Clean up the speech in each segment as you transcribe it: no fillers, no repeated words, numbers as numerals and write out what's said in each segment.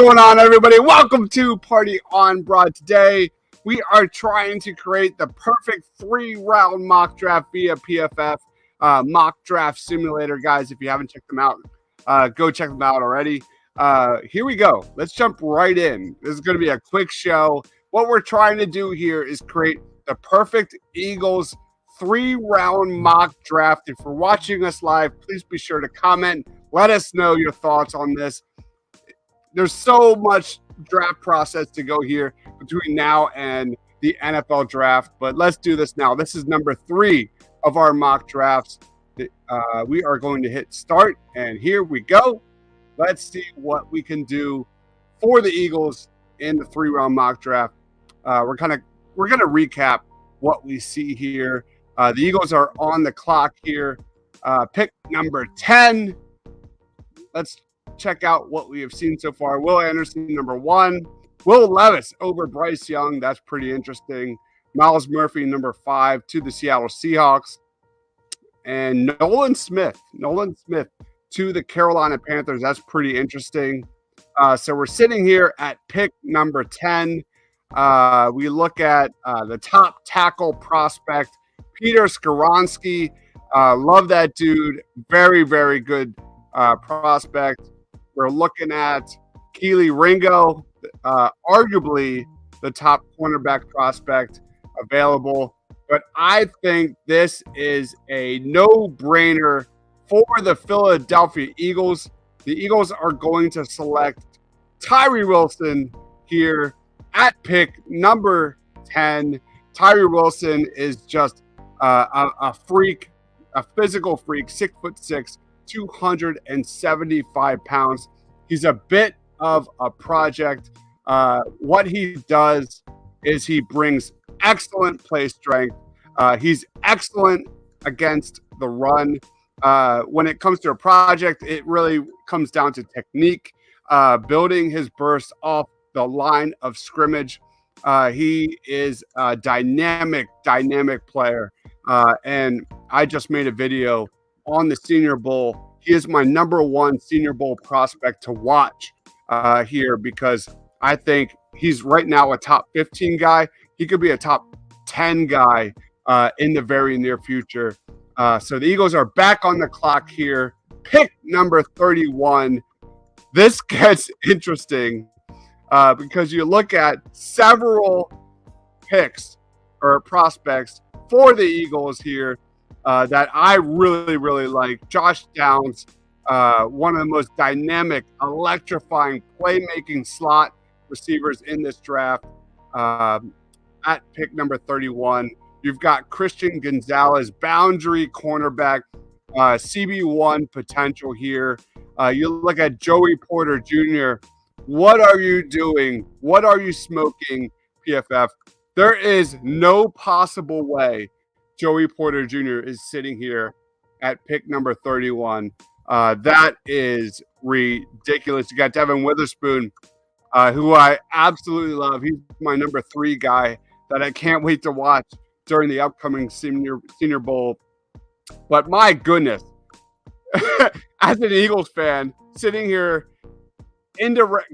going on, everybody? Welcome to Party on Broad. Today, we are trying to create the perfect 3-round mock draft via PFF mock draft simulator. Guys, if you haven't checked them out, go check them out already. Here we go. Let's jump right in. This is going to be a quick show. What we're trying to do here is create the perfect Eagles 3-round mock draft. If you're watching us live, please be sure to comment. Let us know your thoughts on this. There's so much draft process to go here between now and the NFL draft, but let's do this now. This is number 3 of our mock drafts. We are going to hit start, and here we go. Let's see what we can do for the Eagles in the 3-round mock draft. We're gonna recap what we see here. The Eagles are on the clock here. Pick number 10. Let's check out what we have seen so far. Will Anderson, number 1. Will Levis over Bryce Young. That's pretty interesting. Myles Murphy, number 5, to the Seattle Seahawks. And Nolan Smith to the Carolina Panthers. That's pretty interesting. So we're sitting here at pick number 10. We look at the top tackle prospect, Peter Skoronski. Love that dude. Very, very good prospect. We're looking at Kelee Ringo, arguably the top cornerback prospect available. But I think this is a no-brainer for the Philadelphia Eagles. The Eagles are going to select Tyree Wilson here at pick number 10. Tyree Wilson is just a freak, a physical freak, 6'6", 275 pounds. He's a bit of a project. What he does is he brings excellent play strength. He's excellent against the run. When it comes to a project, it really comes down to technique, building his burst off the line of scrimmage. He is a dynamic player. And I just made a video on the Senior Bowl. He is my number 1 Senior Bowl prospect to watch here because I think he's right now a top 15 guy. He could be a top 10 guy in the very near future. So the Eagles are back on the clock here. Pick number 31. This gets interesting because you look at several picks or prospects for the Eagles here that I really, really like. Josh Downs, one of the most dynamic, electrifying, playmaking slot receivers in this draft. At pick number 31, you've got Christian Gonzalez, boundary cornerback, CB1 potential here. You look at Joey Porter Jr. What are you doing? What are you smoking, PFF? There is no possible way Joey Porter Jr. is sitting here at pick number 31. That is ridiculous. You got Devin Witherspoon, who I absolutely love. He's my number 3 guy that I can't wait to watch during the upcoming Senior Bowl. But my goodness, as an Eagles fan, sitting here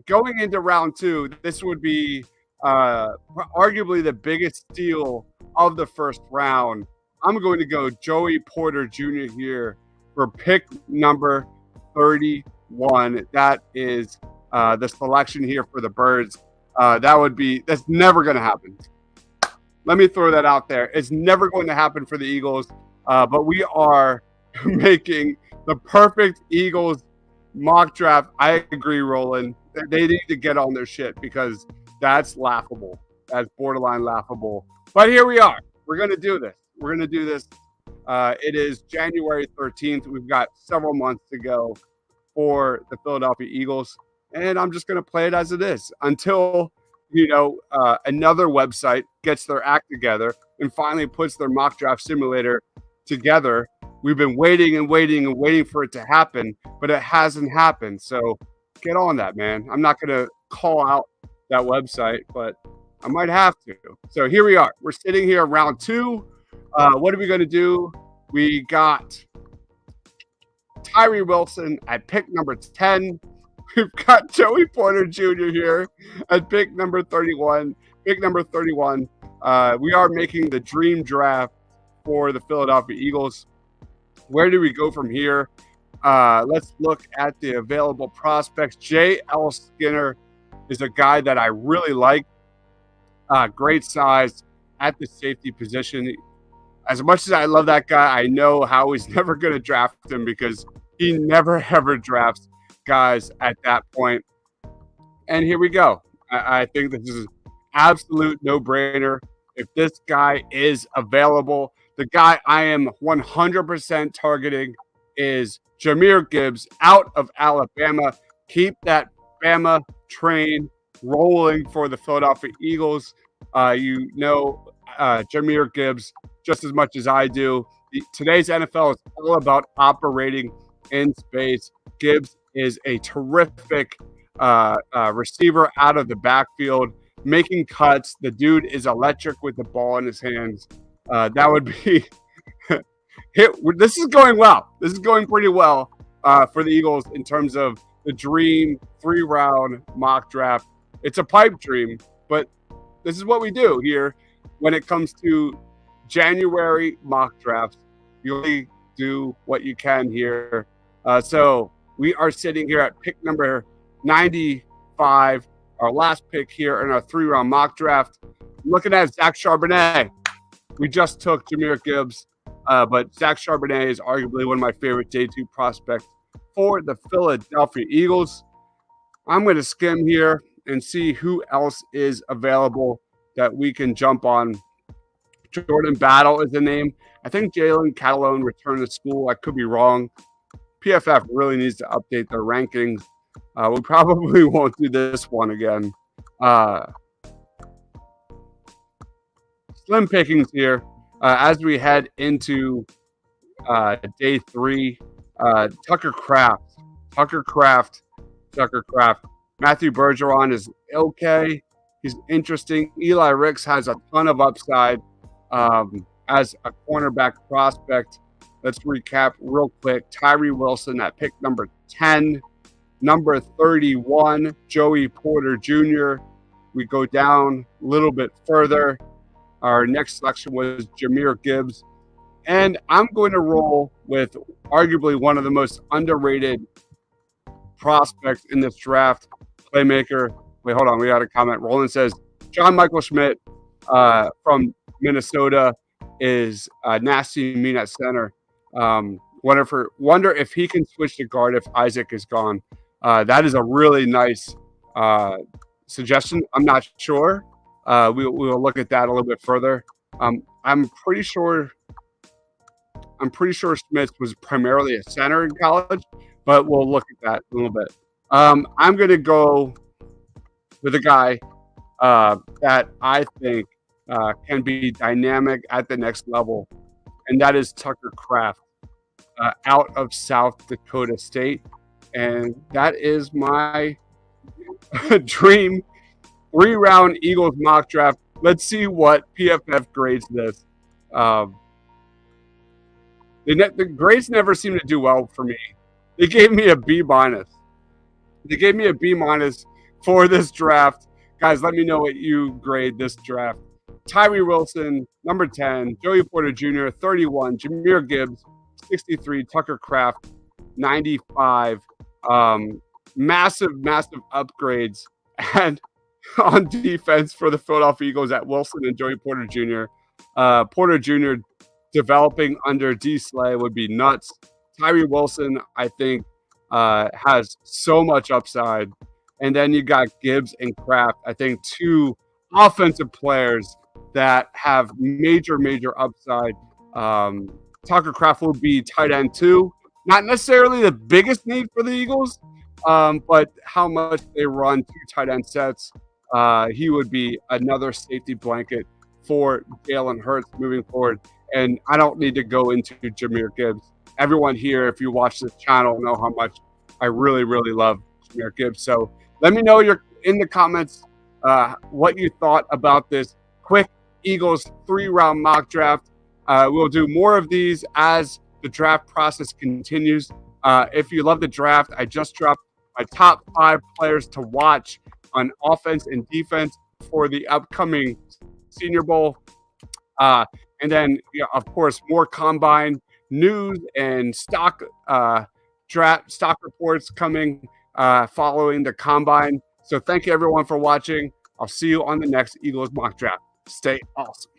going into round 2, this would be arguably the biggest steal of the first round. I'm going to go Joey Porter Jr. here for pick number 31. That is the selection here for the Birds. That's never going to happen. Let me throw that out there. It's never going to happen for the Eagles, but we are making the perfect Eagles mock draft. I agree, Roland. They need to get on their shit because that's laughable. That's borderline laughable. But here we are. We're going to do this. It is January 13th. We've got several months to go for the Philadelphia Eagles, and I'm just going to play it as it is until another website gets their act together and finally puts their mock draft simulator together. We've been waiting for it to happen, but it hasn't happened. So get on that, man. I'm not going to call out that website, but I might have to. So here we are. We're sitting here round 2. What are we going to do? We got Tyree Wilson at pick number 10. We've got Joey Porter Jr. here at pick number 31. Pick number 31. We are making the dream draft for the Philadelphia Eagles. Where do we go from here? Let's look at the available prospects. J.L. Skinner is a guy that I really like. Great size at the safety position. As much as I love that guy, I know Howie's never going to draft him because he never ever drafts guys at that point. And here we go. I think this is absolute no-brainer. If this guy is available, the guy I am 100% targeting is Jahmyr Gibbs out of Alabama. Keep that Bama train rolling for the Philadelphia Eagles. Jahmyr Gibbs just as much as I do. Today's NFL is all about operating in space. Gibbs is a terrific receiver out of the backfield, making cuts. The dude is electric with the ball in his hands. That would be this is going well. This is going pretty well for the Eagles in terms of the dream 3-round mock draft. It's a pipe dream, but this is what we do here when it comes to January mock drafts. You only do what you can here. So we are sitting here at pick number 95, our last pick here in our 3-round mock draft. Looking at Zach Charbonnet. We just took Jahmyr Gibbs, but Zach Charbonnet is arguably one of my favorite day 2 prospects for the Philadelphia Eagles. I'm going to skim here and see who else is available that we can jump on. Jordan Battle is the name. I think Jalen Catalone returned to school. I could be wrong. PFF really needs to update their rankings. We probably won't do this one again. Slim pickings here as we head into day 3. Tucker Kraft. Matthew Bergeron is okay. He's interesting. Eli Ricks has a ton of upside as a cornerback prospect. Let's recap real quick. Tyree Wilson at pick number 10. Number 31, Joey Porter Jr. We go down a little bit further. Our next selection was Jahmyr Gibbs. And I'm going to roll with arguably one of the most underrated prospects in this draft, playmaker. Wait, hold on. We got a comment. Roland says, John Michael Schmidt from Minnesota is nasty mean at center. Wonder if he can switch to guard if Isaac is gone. That is a really nice suggestion. I'm not sure. We will look at that a little bit further. I'm pretty sure Smith was primarily a center in college, but we'll look at that a little bit. I'm going to go with a guy that I think can be dynamic at the next level, and that is Tucker Kraft out of South Dakota State. And that is my dream 3-round Eagles mock draft. Let's see what PFF grades this. The grades never seem to do well for me. They gave me a B-. They gave me a B- for this draft. Guys, let me know what you grade this draft. Tyree Wilson, number 10. Joey Porter Jr., 31. Jahmyr Gibbs, 63. Tucker Kraft, 95. Massive upgrades and on defense for the Philadelphia Eagles at Wilson and Joey Porter Jr. Porter Jr. developing under D. Slay would be nuts. Tyree Wilson, I think, has so much upside. And then you got Gibbs and Kraft, I think 2 offensive players that have major upside. Tucker Kraft will be tight end 2. Not necessarily the biggest need for the Eagles, but how much they run 2 tight end sets. He would be another safety blanket for Jalen Hurts moving forward. And I don't need to go into Jahmyr Gibbs. Everyone here, if you watch this channel, know how much I really love Jahmyr Gibbs. So let me know in the comments what you thought about this quick Eagles 3-round mock draft. We'll do more of these as the draft process continues. If you love the draft, I just dropped my top 5 players to watch on offense and defense for the upcoming Senior Bowl. And then, of course, more combine news and stock reports coming following the combine. So thank you everyone for watching. I'll see you on the next Eagles mock draft. Stay awesome.